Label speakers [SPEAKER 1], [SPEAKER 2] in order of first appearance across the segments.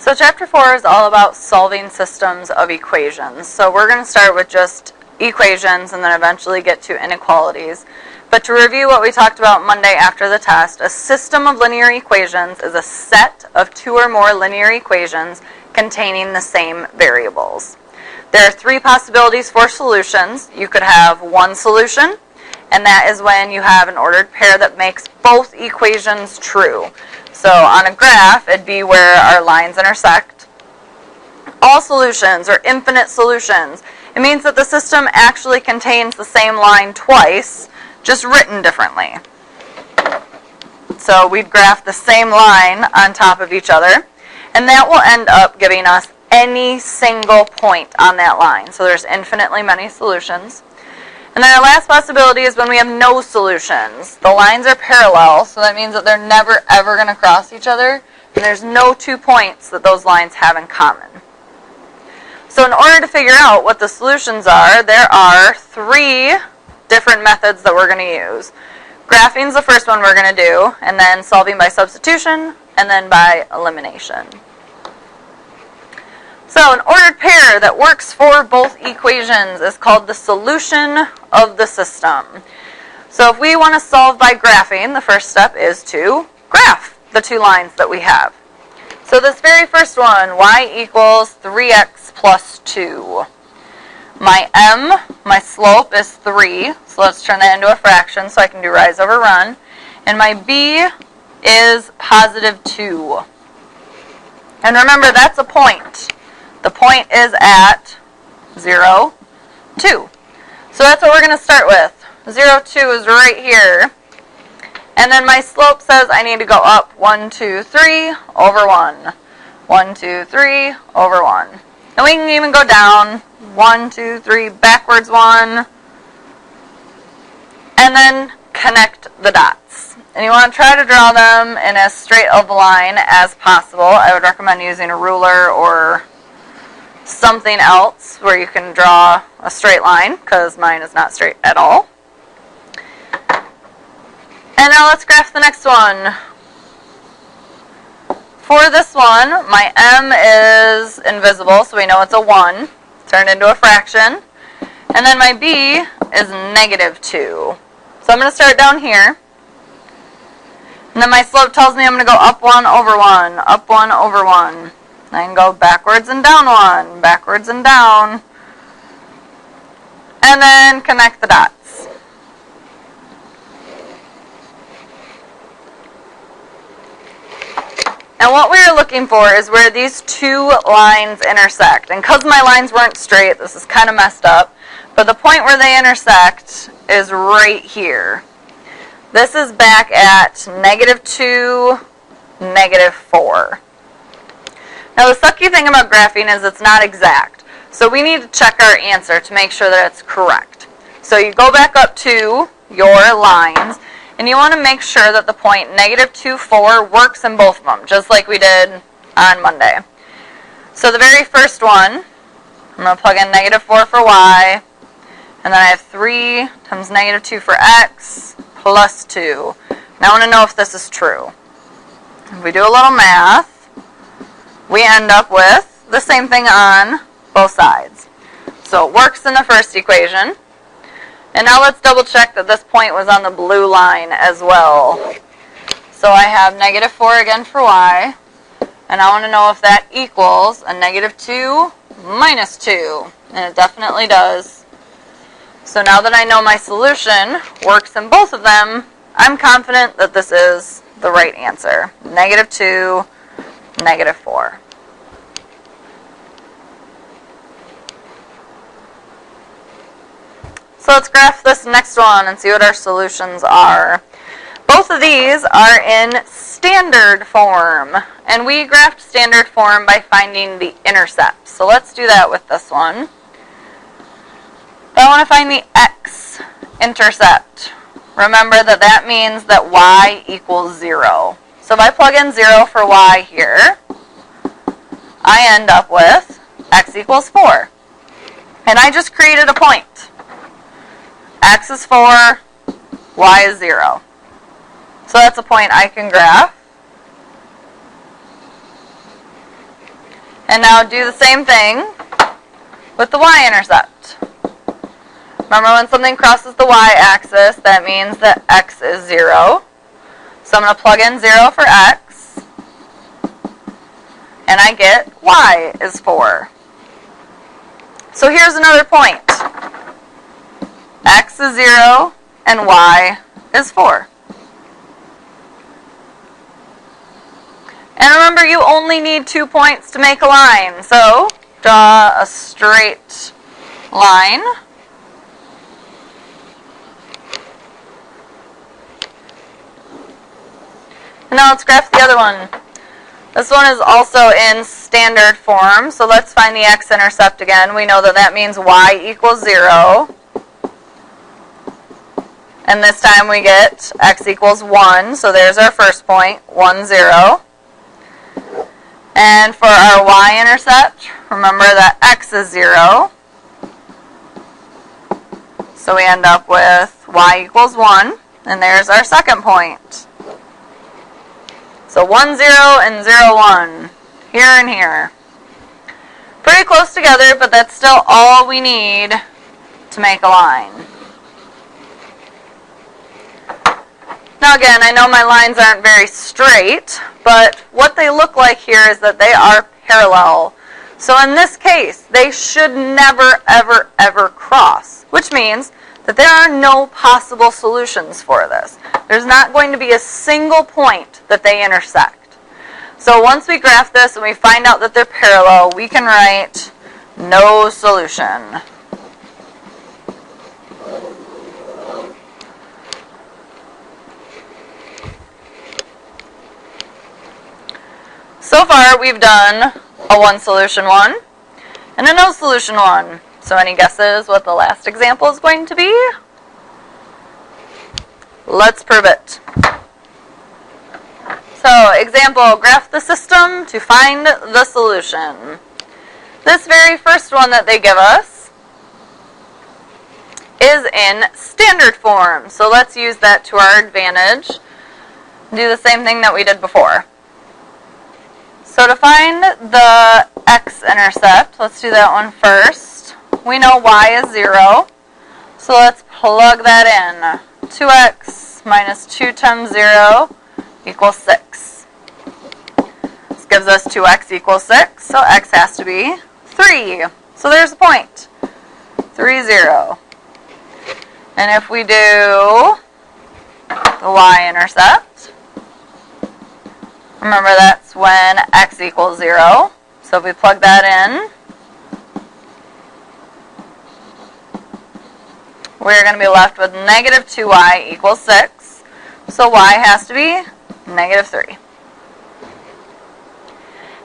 [SPEAKER 1] So chapter 4 is all about solving systems of equations. So we're going to start with just equations and then eventually get to inequalities. But to review what we talked about Monday after the test, a system of linear equations is a set of two or more linear equations containing the same variables. There are three possibilities for solutions. You could have one solution, and that is when you have an ordered pair that makes both equations true. So on a graph, it'd be where our lines intersect. All solutions or infinite solutions. It means that the system actually contains the same line twice, just written differently. So we'd graph the same line on top of each other, and that will end up giving us any single point on that line. So there's infinitely many solutions. And then our last possibility is when we have no solutions. The lines are parallel, so that means that they're never ever going to cross each other, and there's no 2 points that those lines have in common. So in order to figure out what the solutions are, there are 3 different methods that we're going to use. Graphing is the first one we're going to do, and then solving by substitution, and then by elimination. So an ordered pair that works for both equations is called the solution of the system. So if we want to solve by graphing, the first step is to graph the 2 lines that we have. So this very first one, y equals 3x plus 2. My m, my slope, is 3, so let's turn that into a fraction so I can do rise over run. And my b is positive 2. And remember, that's a point. The point is at 0, 2. So that's what we're going to start with. 0, 2 is right here. And then my slope says I need to go up 1, 2, 3 over 1. 1, 2, 3 over 1. And we can even go down 1, 2, 3, backwards 1. And then connect the dots. And you want to try to draw them in as straight of a line as possible. I would recommend using a ruler or something else where you can draw a straight line, because mine is not straight at all. And now let's graph the next one. For this one, my m is invisible, so we know it's a 1, turned into a fraction. And then my b is negative 2. So I'm going to start down here. And then my slope tells me I'm going to go up 1 over 1, up 1 over 1. I can go backwards and down 1, backwards and down, and then connect the dots. And what we're looking for is where these 2 lines intersect. And because my lines weren't straight, this is kind of messed up, but the point where they intersect is right here. This is back at negative 2, negative 4. Now the sucky thing about graphing is it's not exact. So we need to check our answer to make sure that it's correct. So you go back up to your lines, and you want to make sure that the point negative 2, 4 works in both of them, just like we did on Monday. So the very first one, I'm going to plug in negative 4 for y, and then I have 3 times negative 2 for x, plus 2. Now I want to know if this is true. If we do a little math, we end up with the same thing on both sides. So it works in the first equation. And now let's double check that this point was on the blue line as well. So I have negative 4 again for y. And I want to know if that equals a negative 2 minus 2. And it definitely does. So now that I know my solution works in both of them, I'm confident that this is the right answer. Negative 2, negative 4. So let's graph this next one and see what our solutions are. Both of these are in standard form, and we graphed standard form by finding the intercepts. So let's do that with this one. I want to find the x-intercept. Remember that that means that y equals 0. So if I plug in 0 for y here, I end up with x equals 4. And I just created a point. X is 4, y is 0. So that's a point I can graph. And now do the same thing with the y-intercept. Remember, when something crosses the y-axis, that means that x is 0. So I'm going to plug in 0 for x, and I get y is 4. So here's another point. X is 0, and y is 4. And remember, you only need 2 points to make a line. So draw a straight line. And now let's graph the other one. This one is also in standard form, so let's find the x-intercept again. We know that that means y equals 0. And this time we get x equals 1, so there's our first point, 1, 0. And for our y-intercept, remember that x is 0. So we end up with y equals 1, and there's our second point. So 1, 0, and 0, 1, here and here. Pretty close together, but that's still all we need to make a line. Now again, I know my lines aren't very straight, but what they look like here is that they are parallel. So in this case, they should never, ever, ever cross, which means that there are no possible solutions for this. There's not going to be a single point that they intersect. So once we graph this and we find out that they're parallel, we can write no solution. So far, we've done a one solution one and a no solution one. So any guesses what the last example is going to be? Let's prove it. So, example, graph the system to find the solution. This very first one that they give us is in standard form. So let's use that to our advantage. Do the same thing that we did before. So to find the x-intercept, let's do that one first. We know y is 0, so let's plug that in. 2x minus 2 times 0 equals 6. This gives us 2x equals 6, so x has to be 3. So there's the point. 3, 0. And if we do the y-intercept, remember that's when x equals 0. So if we plug that in, we're going to be left with negative 2y equals 6. So y has to be negative 3.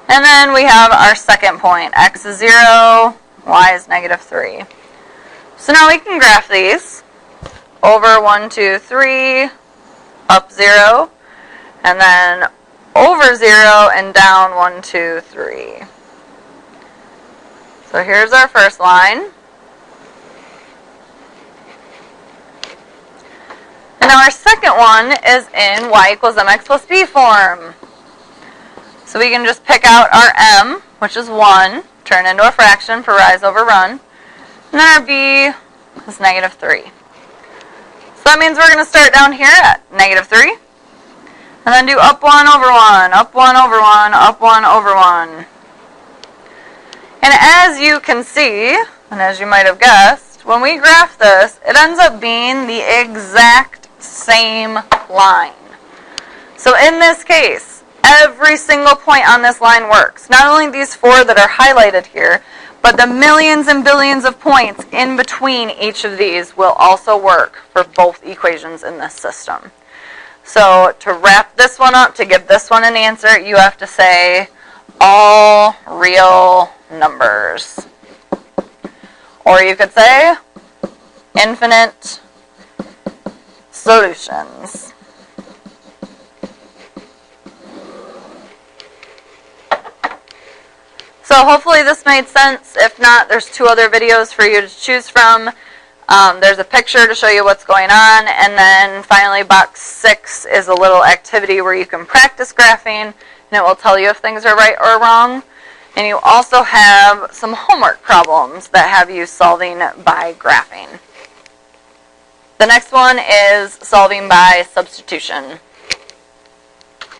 [SPEAKER 1] And then we have our second point. X is 0, y is negative 3. So now we can graph these. Over 1, 2, 3, up 0, and then over 0 and down 1, 2, 3. So here's our first line. And now our second one is in y equals mx plus b form. So we can just pick out our m, which is 1, turn into a fraction for rise over run. And then our b is negative 3. So that means we're going to start down here at negative 3. And then do up 1 over 1, up 1 over 1, up 1 over 1. And as you can see, and as you might have guessed, when we graph this, it ends up being the exact same line. So in this case, every single point on this line works. Not only these 4 that are highlighted here, but the millions and billions of points in between each of these will also work for both equations in this system. So to wrap this one up, to give this one an answer, you have to say all real numbers. Or you could say infinite solutions. So hopefully this made sense. If not, there's 2 other videos for you to choose from. There's a picture to show you what's going on, and then finally box 6 is a little activity where you can practice graphing, and it will tell you if things are right or wrong. And you also have some homework problems that have you solving by graphing. The next one is solving by substitution.